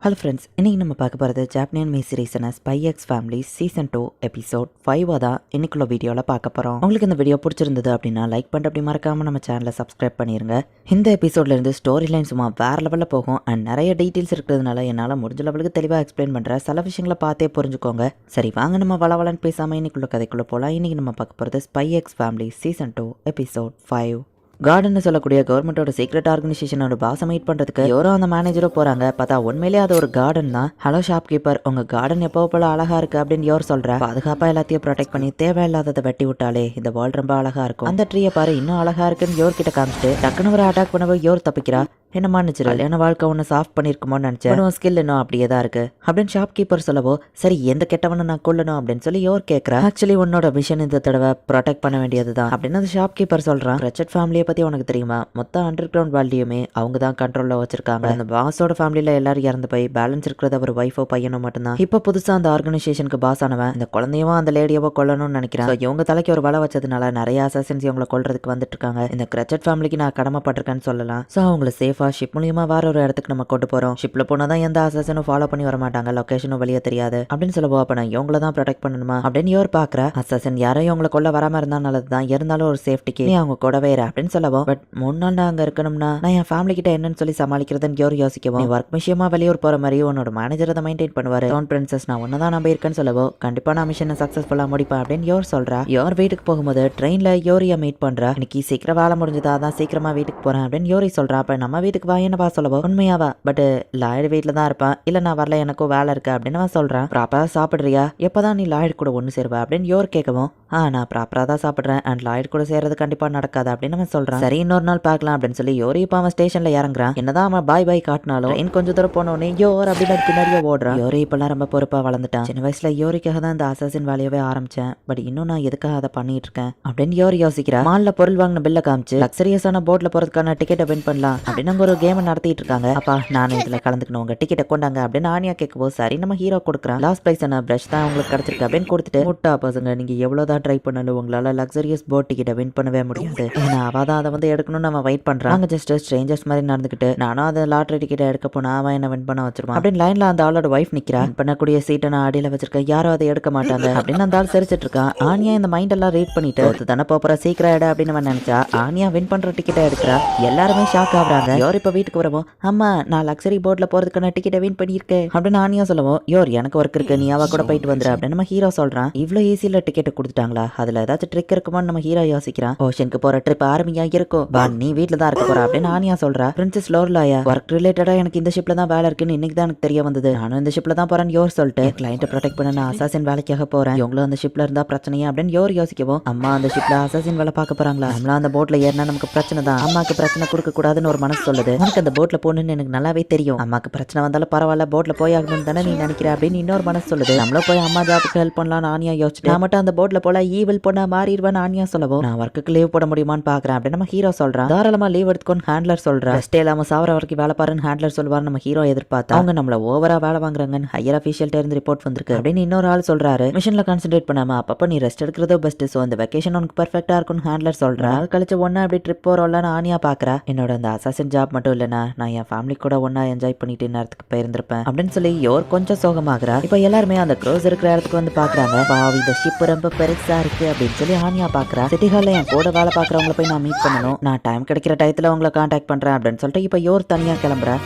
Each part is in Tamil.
ஹலோ ஃப்ரெண்ட்ஸ், இன்னைக்கு நம்ம பார்க்க போகிறது ஜாப்பனியன் மீ சீரீஸான Spy X Family season 2 episode 5 தான் இன்னைக்குள்ள வீடியோவில் பார்க்க போகிறோம். உங்களுக்கு இந்த வீடியோ பிடிச்சிருந்தது அப்படின்னா லைக் பண்ணிட்டு அப்படி மறக்காமல் நம்ம சேனலை சப்ஸ்கிரைப் பண்ணிடுங்க. இந்த எபிசோட்லேருந்து ஸ்டோரி லைன் சும்மா வேறு லெவலில் போகும் அண்ட் நிறைய டீட்டெயில்ஸ் இருக்கிறதுனால என்னால் முடிஞ்ச லெவலுக்கு தெளிவாக எக்ஸ்பிளைன் பண்ணுறேன். சில விஷயங்களை பார்த்தே புரிஞ்சுக்கோங்க. சரி வாங்க நம்ம வளவலன்னு பேசாமல் இன்னைக்குள்ள கதைக்குள்ளே போகலாம். இன்றைக்கி நம்ம பார்க்க போகிறது spy X Family season 2 episode 5. Garden சொல்லக்கூடிய கவர்மெண்டோட சீக்ரெட் ஆர்கனைசேஷனோட பாஸை மீட் பண்றதுக்கு யாரோ அந்த மேனேஜரோ போறாங்க. பார்த்தா உண்மையிலேயே அது ஒரு கார்டன் தான். ஹலோ ஷாப் கீப்பர், உங்க கார்டன் எப்போ போல அழகா இருக்கு அப்படின்னு யோர் சொல்ற. பாதுகாப்பா எல்லாத்தையும் ப்ரொடெக்ட் பண்ணி தேவையில்லாததை வெட்டி விட்டாலே இந்த வேர்ல்ட் ரொம்ப அழகா இருக்கும். அந்த ட்ரீயை பாரு இன்னும் அழகா இருக்குன்னு யோர் கிட்ட காமிச்சிட்டு டக்குனு ஒரு அட்டாக் பண்ணவே யோர் தப்பிக்கிறா. என்ன மன்னிச்சிரு, கல்யாண வாழ்க்கை ஒன்று சாஃப்ட் பண்ணிருக்குமோன்னு நினைச்சேன். ஸ்கில் இன்னும் அப்படியே தான் இருக்கு அப்படின்னு ஷாப் கீப்பர் சொல்லவோ, சரி எந்த கெட்டவனை நான் கொல்லணும் அப்படின்னு சொல்லி யோர் கேட்கறா. ஆக்சுவலி உன்னோட மிஷன் இந்த தடவை ப்ரொடெக்ட் பண்ண வேண்டியதுதான் அப்படின்னு அந்த ஷாப் கீப்பர் சொல்றான். ரெச்சட் ஃபேமிலியை பத்தி உனக்கு தெரியுமா? மொத்த அண்டர் கிரவுண்ட் வேல்டியுமே அவங்க தான் கண்ட்ரோல்ல வச்சிருக்காங்க. அந்த பாஸோட ஃபேமிலியில எல்லாரும் இறந்து போய் பேலன்ஸ் இருக்கிறது அவர் ஒய்ஃபோ பையனோ மட்டும்தான். இப்போ புதுசா அந்த ஆர்கனைசேஷனுக்கு பாஸ் ஆனவன் இந்த குழந்தையவோ அந்த லேடியவோ கொல்லணும்னு நினைக்கிறேன். இவங்க தலைக்கு ஒரு வலை வச்சதுனால நிறைய அசாசின்ஸ் இவங்களை கொல்றதுக்கு வந்துட்டு இருக்காங்க. இந்த ரெச்சட் ஃபேமிலிக்கு நான் கடமைப்பட்டிருக்கேன்னு சொல்லலாம். ஸோ அவங்களை சேஃபா ஷிப் மூலியமா வேற ஒரு இடத்துக்கு நம்ம கொண்டு போறோம். ஷிப்ல போனாதான் எந்த அசாசனும் ஃபாலோ பண்ணி வர மாட்டாங்க, லொகேஷனும் வெளியே தெரியாது அப்படின்னு சொல்லுவோம். அப்ப நான் இவங்கள தான் ப்ரொடெக்ட் பண்ணணுமா அப்படின்னு யோர் பாக்குற. அசாசன் யாரையும் இவங்களை கொல்ல வராம இருந்தா நல்லதுதான், இருந்தாலும் ஒரு சேஃப்டிக்கு நீ அவங்க கூடவே இரு அப்படின்னு சொல்லவும். பட் 3 நாள் நான் அங்க இருக்கணும்னா நான் என் ஃபேமிலி கிட்ட என்னன்னு சொல்லி சமாளிக்கிறதுன்னு யோர் யோசிக்கவும். நீ ஒர்க் விஷயமா வெளியூர் போற மாதிரி உன்னோட மேனேஜர் அதை மெயின்டைன் பண்ணுவாரு. டவுன் பிரின்சஸ் நான் ஒன்னதான் நம்ப இருக்கேன்னு சொல்லவோ. கண்டிப்பா நான் மிஷனை சக்சஸ்ஃபுல்லா முடிப்பேன் அப்படின்னு யோர் சொல்றா. யோர் வீட்டுக்கு போகும்போது ட்ரெயின்ல யோரியா மீட் பண்றா. இன்னைக்கு சீக்கிரம் வேலை முடிஞ்சதா, அதான் சீக்கிரமா வீட்டுக்கு போறேன் அப்படின்னு யோரி சொல்றா. அப்ப நம்ம வீட்டுக்கு வா என்னவா சொல்லவோ. உண்மையாவா? பட் லாய்டு வீட்டில் தான் இருப்பான். இல்லை நான் வரல, எனக்கும் வேலை இருக்கு அப்படின்னு அவன் சொல்கிறான். ப்ராப்பராக சாப்பிட்றியா? எப்போதான் நீ லாய்டு கூட ஒன்று சேருவா அப்படின்னு யோர் கேட்கவும். நான் ப்ராப்பராக தான் சாப்பிட்றேன் அண்ட் லாய்டு கூட சேர்றது கண்டிப்பாக நடக்காது அப்படின்னு அவன் சொல்கிறான். சரி இன்னொரு நாள் பார்க்கலாம் அப்படின்னு சொல்லி யோரி இப்போ அவன் ஸ்டேஷனில் இறங்குறான். என்னதான் அவன் பாய் பாய் காட்டினாலும் ட்ரெயின் கொஞ்சம் தூரம் போனோடனே யோர் அப்படின்னு பின்னாடியே ஓடுறான். யோரி இப்பெல்லாம் ரொம்ப பொறுப்பாக வளர்ந்துட்டான். சின்ன வயசுல யோரிக்காக தான் இந்த அசாசின் வேலையவே ஆரம்பிச்சேன். பட் இன்னும் நான் எதுக்காக அதை பண்ணிட்டு இருக்கேன் அப்படின்னு யோரி யோசிக்கிறா. மால்ல பொருள் வாங்கின பில்ல காமிச்சு லக்ஸரியஸான போட்ல போறதுக்கான டிக்கெட்டை வின் பண்ணலாம் அப்படின்னு அங்க ஒரு கேம் நடத்திட்டு இருக்காங்க. அப்பா நான் இதுல கலந்துக்கணும், உங்க டிக்கெட்டை கொண்டாங்க அப்படின்னு ஆனியா கேட்கவோ. சரி நம்ம ஹீரோ கொடுக்குறான். லாஸ்ட் பிரைஸ் பிரஷ் தான் உங்களுக்கு கிடைச்சிருக்கு அப்படின்னு கொடுத்துட்டு, முட்டா பசங்க நீங்க எவ்வளவுதான் ட்ரை பண்ணாலும் உங்களால லக்ஸரியஸ் போட் டிக்கெட்டை வின் பண்ணவே முடியாது. ஏன்னா அவ தான் அதை வந்து எடுக்கணும்னு நம்ம வெயிட் பண்றான். அங்க ஜஸ்ட் ஸ்ட்ரேஞ்சர்ஸ் மாதிரி நடந்துக்கிட்டு நானும் அதை லாட்டரி டிக்கெட்டை எடுக்க போனா அவன் என்ன வின் பண்ண வச்சிருவான் அப்படின்னு லைன்ல அந்த ஆளோட வைஃப் நிக்கிறா. வின் பண்ணக்கூடிய சீட்டை நான் அடியில வச்சிருக்கேன், யாரும் அதை எடுக்க மாட்டாங்க அப்படின்னு அந்த ஆள் சிரிச்சிட்டு இருக்கான். ஆனியா இந்த மைண்ட் எல்லாம் ரீட் பண்ணிட்டு தானே போற சீக்கிரம் எடு அப்படின்னு அவன் நினைச்சா ஆனியா வின் பண்ற டிக்கெட்டை எடுக்கிறா. எல்லாருமே ஷாக் ஆகுறாங்க. யார் இப்ப வீட்டுக்கு வரவும், அம்மா நான் லக்ஸரி போட்ல போறதுக்கான டிக்கெட்டை வின் பண்ணியிருக்கேன் அப்படின்னு ஆனியா சொல்லவும். யோர் எனக்கு ஒர்க் இருக்கு, நீ அவ கூட போயிட்டு வந்துரு அப்படின்னு நம்ம ஹீரோ சொல்றான். இவ்வளவு ஈஸியில டிக்கெட் கொடுத்துட்டாங்களா? அதுல ஏதாச்சும் ட்ரிக் இருக்குமான்னு நம்ம ஹீரோ யோசிக்கிறான். ஓஷனுக்கு போற ட்ரிப் ஆர்மியா இருக்கும், பா நீ வீட்டுல தான் இருக்க போற அப்படின்னு ஆனியா சொல்றா. பிரின்சஸ் லோர்லாயா ஒர்க் ரிலேட்டடா எனக்கு இந்த ஷிப்ல தான் வேலை இருக்குன்னு இன்னைக்கு தான் எனக்கு தெரிய வந்தது. நானும் இந்த ஷிப்ல தான் போறேன் யோர் சொல்லிட்டு கிளைண்ட்டை ப்ரொடெக்ட் பண்ண நான் அசாசின் வேலைக்காக போறேன். இவங்களும் அந்த ஷிப்ல இருந்தா பிரச்சனையா அப்படின்னு யோர் யோசிக்கவும். அம்மா அந்த ஷிப்ல அசாசின் வேலை பார்க்க போறாங்களா? நம்மளா அந்த போட்ல ஏறினா நமக்கு பிரச்சனை தான். அம்மாக்கு பிரச்சனை கொடுக்க கூடாதுன்னு ஒரு மனசு சொல்லுது. உனக்கு அந்த போட்ல போகணும்னு எனக்கு நல்லாவே தெரியும். அம்மாக்கு பிரச்சனை வந்தாலும் பரவாயில்ல, போட்ல போய் ஆகணும் தானே நீ நினைக்கிற அப்படின்னு இன்னொரு மனசு சொல்லுது. நம்மள போய் அம்மா ஜாபுக்கு ஹெல்ப் பண்ணலாம்னு ஆனியா யோசிச்சு நான் மட்டும் அந்த போட்ல போல ஈவில் பொண்ணா மாறிடுவேன் ஆனியா சொல்லவும். நான் ஒர்க்குக்கு லீவ் போட முடியுமான்னு பாக்குறேன் அப்படின்னு நம்ம ஹீரோ சொல்றான். தாராளமா லீவ் எடுத்துக்கோன்னு ஹேண்ட்லர் சொல்றா. ரெஸ்டே இல்லாம சாவர வரைக்கும் வேலை பாருன்னு ஹேண்ட்லர் சொல்லுவார். நம்ம ஹீரோ எதிர்பார்த்தா அவங்க நம்மள ஓவரா வேலை வாங்குறாங்கன்னு ஹையர் அபிஷியல்ட்ட இருந்து ரிப்போர்ட் வந்திருக்கு அப்படின்னு இன்னொரு ஆள் சொல்றாரு. மிஷன்ல கான்சென்ட்ரேட் பண்ணாம அப்பப்ப நீ ரெஸ்ட் எடுக்கிறதோ பெஸ்ட். சோ இந்த வெக்கேஷன் உனக்கு பெர்ஃபெக்ட்டா இருக்கும்னு ஹேண்ட்லர் சொல்றா. நாள் கழிச்சு ஒன்னா அப்படி ட்ரிப் போறோம்லன்னு ஆனியா பாக்குறா. என்னோட அந்த அசாசின் ஜாப் மட்டும் இல்லைன்னா நான் என் ஃபேமிலி கூட ஒன்னா என்ஜாய் பண்ணிட்டு நேரத்துக்கு போயிருந்திருப்பேன் அப்படின்னு சொல்லி யோர் கொஞ்சம் சோகமாகறா. இப்ப எல்லாருமே அந்த க்ரூஸ் இருக்கிற இடத்துக்கு வந்து பாக்குறாங்க. பாவி இந்த ஷிப் ரொம்ப பெருசா இருக்கு அப்படின்னு சொல்லி ஆனியா பாக்குறா. சிட்டி ஹால்ல என் கூட வேலை பாக்குறவங்களை போய் நான் மீட் பண்ணணும், நான் டைம் கிடைக்கிற டயத்துல உங்களை கான்டாக்ட் பண்றேன் அப்படின்னு சொல்லிட்டு இப்ப யோர் தனியா கிளம்புறா.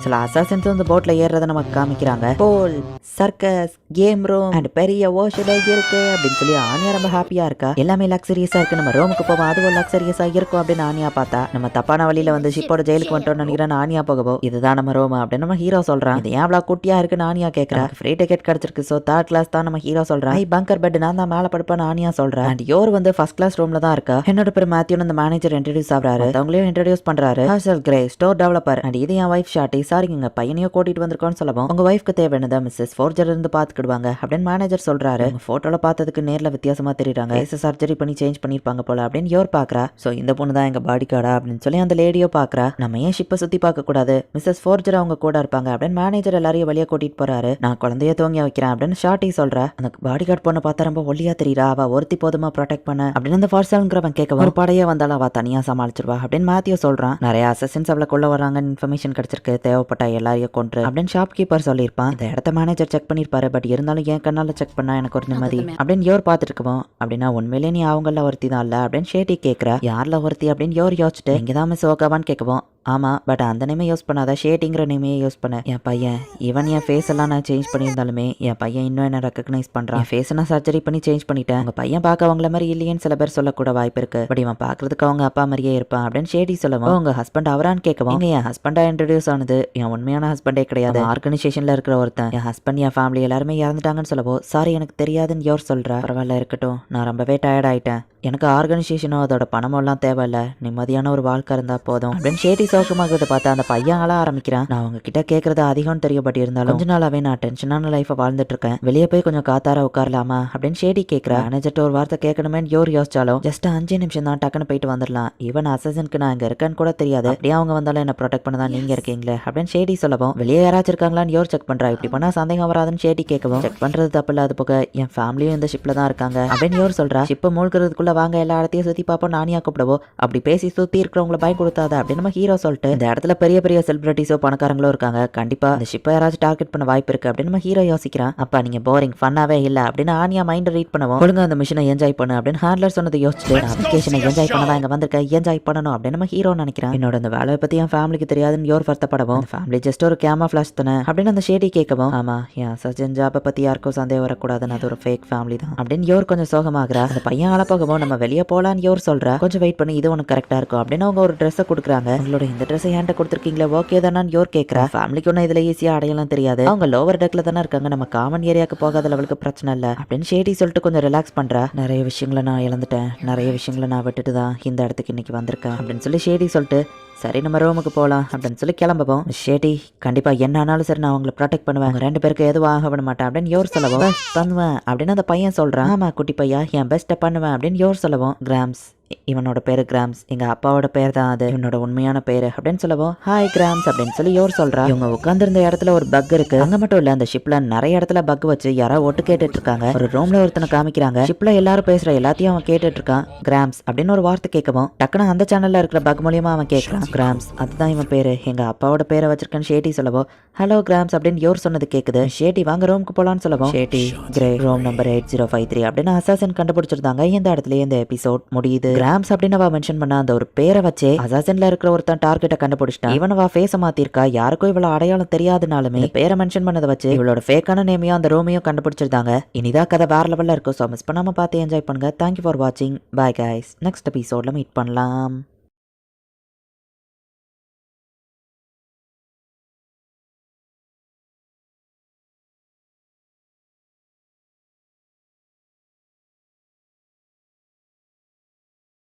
சில அசாசின்ஸ் அந்த போட்ல ஏறத நமக்கு காமிக்கிறாங்க. போல் சர்க்கஸ் கேம் ரூம் அண்ட் பெரிய ஓஷன் இருக்கு அப்படின்னு சொல்லி ஆனியா ரொம்ப ஹாப்பியா இருக்கா. எல்லாமே லக்ஸரியஸா இருக்கு, நம்ம ரோமுக்கு போவோம் அதுவும் லக்ஸரியஸா இருக்கும் அப்படின்னு ஆனியா பார்த்தா நம்ம தப்பான வழியில வந்து ஷிப்போட ஜெயிலுக்கு வந்துட்டோம்னு நினைக்கிறேன். ஆனியா போகவோ இதுதான் நம்ம ரோம் அப்படின்னு நம்ம ஹீரோ சொல்றான். இது ஏன் அவ்வளவு குட்டியா இருக்குன்னு ஆனியா கேட்கறா. ஃப்ரீ டிக்கெட் கிடைச்சிருக்கு, சோ 3rd கிளாஸ் தான் நம்ம ஹீரோ சொல்றான். பங்கர் பெட் நான் தான் மேல படுப்பேன்னு ஆனியா சொல்றேன். அண்ட் யோர் வந்து 1st கிளாஸ் ரூம்ல தான் இருக்கா. என்னோட பேர் மேத்யூன்னு அந்த மேனேஜர் இன்ட்ரோடியூஸ் ஆகுறாரு. அவங்களையும் இன்ட்ரோடியூஸ் பண்றாரு. Harshal grey store developer and இது என் வைஃப் ஷாட்டி சாரிங்க பையனையோ கூட்டிட்டு வந்திருக்கோம்னு சொல்லவும் உங்க ஒய்ஃப்க்கு தேவையானதை மிஸ்ஸஸ் ஃபோர்ஜர் இருந்து பாத்துக்கிடுவாங்க அப்படின்னு மேனேஜர் சொல்றாரு. போட்டோல பார்த்ததுக்கு நேர்ல வித்தியாசமா தெரியுறாங்க, சர்ஜரி பண்ணி சேஞ்ச் பண்ணிருப்பாங்க போல அப்படின்னு யோர் பாக்குறா. சோ இந்த பொண்ணு தான் எங்க பாடி கார்டா அப்படின்னு சொல்லி அந்த லேடியோ பாக்குறா. நம்ம ஏன் ஷிப்பை சுத்தி பார்க்க கூடாது, மிஸ்ஸஸ் ஃபோர்ஜர் அவங்க கூட இருப்பாங்க அப்படின்னு மேனேஜர் எல்லாரையும் வெளியே கூட்டிட்டு போறாரு. நான் குழந்தைய தூங்கி வைக்கிறேன் அப்படின்னு ஷார்ட்டி சொல்றா. அந்த பாடி கார்டு பொண்ணை பார்த்தா ரொம்ப ஒல்லியா தெரியுறா, அவ ஒருத்தி போதுமா ப்ரொடெக்ட் பண்ண அப்படின்னு அந்த ஃபார்சல்ங்கிறவன் கேட்க ஒரு படையே வந்தாலும் அவ தனியா சமாளிச்சிருவா அப்படின்னு மேத்யூ சொல்றான். நிறைய அசசின்ஸ் அவளை கொள்ள வராங்கன்னு இன்ஃபர்மேஷன் கிடைச்சிருக்கு, தேவைப்பட்ட எல்லாரையும் கொன்று அப்படின்னு ஷாப் கீப்பர் சொல்லியிருப்பான். இந்த இடத்த மேனேஜர் செக் பண்ணிருப்பாரு, பட் இருந்தாலும் என் கண்ணால செக் பண்ணா எனக்கு ஒரு நிம்மதி அப்படின்னு யோர் பார்த்துட்டு இருக்கோம். அப்படின்னா உண்மையிலே நீ அவங்கள ஒருத்தி தான் இல்ல அப்படின்னு ஷேட்டி கேட்கிறா. யார்ல ஒருத்தி அப்படின்னு யோர் யோசிச்சுட்டு இங்கதான் மிஸ் ஓகாவான்னு கேட்கவும் ஆமா பட் அந்த நேமே யூஸ் பண்ணாத, ஷேட்டிங்கிற நேமே யூஸ் பண்ண. என் பையன் ஈவன் என் ஃபேஸ் எல்லாம் நான் சேஞ்ச் பண்ணியிருந்தாலுமே என் பையன் இன்னும் என்ன ரெக்கக்னைஸ் பண்றான். என் ஃபேஸ் நான் சர்ஜரி பண்ணி சேஞ்ச் பண்ணிட்டேன், உங்க பையன் பார்க்க அவங்கள மாதிரி இல்லையேன்னு சில பேர் சொல்லக்கூட வாய்ப்பு இருக்கு, பட் இவன் பாக்குறதுக்கு அவங்க அப்பா மாதிரியே இருப்பான் அப்படின்னு ஷேடி சொல்லவும் உங்க ஹஸ்பண்ட் அவரான்னு கேட்கவும் என் ஹஸ்பண்டா இன்ட்ரடியூஸ் ஆனது என் உண்மையான ஹஸ்பண்டே கிடையாது, ஆர்கனைசேஷன்ல இருக்கிற ஒருத்தன், என் ஹஸ்பண்ட் என் ஃபேமிலி எல்லாருமே இறந்துட்டாங்கன்னு சொல்லவோ சாரி எனக்கு தெரியாதுன்னு யோர் சொல்றா. பரவாயில்ல இருக்கட்டும், நான் ரொம்பவே டயர்ட் ஆயிட்டேன், எனக்கு ஆர்கனைசேஷனோ அதோட பணமோ எல்லாம் தேவையில்ல, நிம்மதியான ஒரு வாழ்க்கை இருந்தா போதும் அப்படின்னு ஷேடி சௌகமாகிறத பார்த்தா அந்த பையன் ஆள ஆரம்பிக்கிறான். நான் உங்ககிட்ட கேட்கறது அதிகம்னு தெரியப்பட்டு இருந்தாலும் கொஞ்ச நாளாவே நான் டென்ஷனான லைஃபை வாழ்ந்துட்டு இருக்கேன், வெளியே போய் கொஞ்சம் காத்தார உட்காரலாமா அப்படின்னு ஷேடி கேட்கிறா. மேனேஜர்ட்ட ஒரு வார்த்தை கேட்கணுமே யோசிச்சாலும் ஜஸ்ட் 5 நிமிஷம் தான், டக்குன்னு போயிட்டு வந்துடலாம், ஈவன் அசசனுக்கு நான் இங்க இருக்கேன்னு கூட தெரியாது, அப்படியே அவங்க வந்தாலும் என்ன ப்ரொடெக்ட் பண்ண தான் நீங்க இருக்கீங்களே அப்படின்னு ஷேடி சொல்லவும் வெளியே யாராச்சும் இருக்காங்களான்னு யோர் செக் பண்றா. இப்படி பண்ணா சந்தேகம் வராதுன்னு ஷேடி கேட்கவும் செக் பண்றது தப்பு இல்ல, அது போக என் ஃபேமிலியும் இந்த ஷிப்ல தான் இருக்காங்க அப்படின்னு யோர் சொல்றா. ஷிப்பை மூழ்கிறதுக்குள்ள வாங்க எல்லா இடத்தையும் சுத்தி பார்ப்போம், நானியா கூப்பிடவோ அப்படி பேசி சுத்தி இருக்கிறவங்களை பயம் கொடுத்தாத அப்படின்னு நம்ம ஹீரோ சொல்லிட்டு இந்த இடத்துல பெரிய பெரிய செலிபிரிட்டிஸோ பணக்காரங்களோ இருக்காங்க, கண்டிப்பா இந்த ஷிப்பை யாராச்சும் டார்கெட் பண்ண வாய்ப்பு இருக்கு அப்படின்னு நம்ம ஹீரோ யோசிக்கிறான். அப்பா நீங்க போரிங் ஃபன்னாவே இல்ல அப்படின்னு ஆனியா மைண்ட் ரீட் பண்ணுவோம். ஒழுங்கா அந்த மிஷனை என்ஜாய் பண்ணு அப்படின்னு ஹேண்ட்லர் சொன்னதை யோசிச்சுட்டு அப்ளிகேஷனை என்ஜாய் பண்ணதான் இங்க வந்திருக்க, என்ஜாய் பண்ணணும் அப்படின்னு நம்ம ஹீரோ நினைக்கிறான். என்னோட இந்த வேலையை பத்தி என் ஃபேமிலிக்கு தெரியாதுன்னு யோர் வருத்தப்படவும் ஃபேமிலி ஜஸ்ட் ஒரு கேமா ஃபிளாஷ் தானே அப்படின்னு அந்த ஷேடி கேட்கவும் ஆமா என் சர்ஜன் ஜாபை பத்தி யாருக்கும் சந்தேகம் வரக்கூடாதுன்னு அது ஒரு ஃபேக் ஃபேமிலி தான் அப்படின்னு யோர் கொஞ்சம் சோகமாகறா. அந்த பையன் ஆள போகவும் நம்ம வெளியே போலான்னு யோர் சொல்றா. கொஞ்சம் வெயிட் பண்ணி இது உனக்கு கரெக்டா இருக்கும் அப்படின்னு அவங்க ஒரு ட்ரெஸ்ஸை கொடுக்குறாங்க. உங்களோட இந்த ட்ரெஸ்ஸை ஏன்ட்ட கொடுத்துருக்கீங்களே ஓகே தானான்னு யோர் கேட்கறா. ஃபேமிலிக்கு ஒன்றும் இதுல ஈஸியா அடையலாம் தெரியாது, அவங்க லோவர் டெக்ல தானே இருக்காங்க, நம்ம காமன் ஏரியாவுக்கு போகாத லெவலுக்கு பிரச்சனை இல்லை அப்படின்னு ஷேடி சொல்லிட்டு கொஞ்சம் ரிலாக்ஸ் பண்றா. நிறைய விஷயங்களை நான் இழந்துட்டேன், நிறைய விஷயங்களை நான் விட்டுட்டு தான் இந்த இடத்துக்கு இன்னைக்கு வந்திருக்கேன் அப்படின்னு சொல்லி ஷேடி சொல்லிட்டு சரி நம்ம ரூமுக்கு போகலாம் அப்படின்னு சொல்லி கிளம்பவும் ஷேடி கண்டிப்பா என்ன ஆனாலும் சரி நான் அவங்களை ப்ரொடெக்ட் பண்ணுவேன், 2 பேருக்கு எதுவும் ஆக விட மாட்டேன் அப்படின்னு யோர் சொல்லவும் பண்ணுவேன் அப்படின்னு அந்த பையன் சொல்றான். ஆமா குட்டி பையா என் பெஸ்ட்டை பண்ணுவேன் அப்படின்னு யோர் சொல்லவும் கிராம்ஸ் இவனோட பேரு கிராம்ஸ், எங்க அப்பாவோட பேர் தான் அது, இவனோட உண்மையான பேரு அப்படின்னு சொல்லவும் ஹாய் கிராம்ஸ் அப்படின்னு சொல்லி யோர் சொல்றா. இவங்க உட்கார்ந்திருந்த இடத்துல ஒரு பக் இருக்கு, அங்க மட்டும் இல்ல அந்த ஷிப்ல நிறைய இடத்துல பக் வச்சு யாரோ ஒட்டு கேட்டுட்டு இருக்காங்க. ஒரு ரூம்ல ஒருத்தனை காமிக்கிறாங்க, ஷிப்ல எல்லாரும் பேசுற எல்லாத்தையும் அவன் கேட்டுட்டு இருக்கான். கிராம்ஸ் அப்படின்னு ஒரு வார்த்தை கேட்கவும் டக்குன்னு அந்த சேனல்ல இருக்கிற பக் மூலியமா அவன் கேட்கறான் கிராம்ஸ் அதுதான் இவன் பேரு, எங்க அப்பாவோட பேரை வச்சிருக்கேன்னு ஷேட்டி சொல்லவோ ஹலோ கிராம்ஸ் அப்படின்னு யோர் சொன்னது கேக்குது. ஷேட்டி வாங்க ரூமுக்கு போலான்னு சொல்லவும் ஷேட்டி கிரே ரூம் நம்பர் 8053 அப்படின்னு அசாசன் கண்டுபிடிச்சிருந்தாங்க. இந்த இடத்துல இந்த எபிசோட் முடியுது. கிராம்ஸ் அப்படின்னு அவ மென்ஷன் பண்ண அந்த ஒரு பேரை வச்சே அசாசன்ல இருக்கிற ஒருத்தன் டார்கெட்டை கண்டுபிடிச்சிட்டான். இவன் அவ ஃபேஸ மாத்திருக்கா, யாருக்கும் இவ்வளவு அடையாளம் தெரியாதுனாலுமே பேரை மென்ஷன் பண்ணதை வச்சு இவளோட ஃபேக்கான நேமையும் அந்த ரூமையும் கண்டுபிடிச்சிருந்தாங்க. இனிதான் கதை வேற லெவல்ல இருக்கும். ஸோ மிஸ் பண்ணாம பார்த்து என்ஜாய் பண்ணுங்க. தேங்க்யூ ஃபார் வாட்சிங். பை கைஸ், நெக்ஸ்ட் எபிசோட்ல மீட் பண்ணலாம்.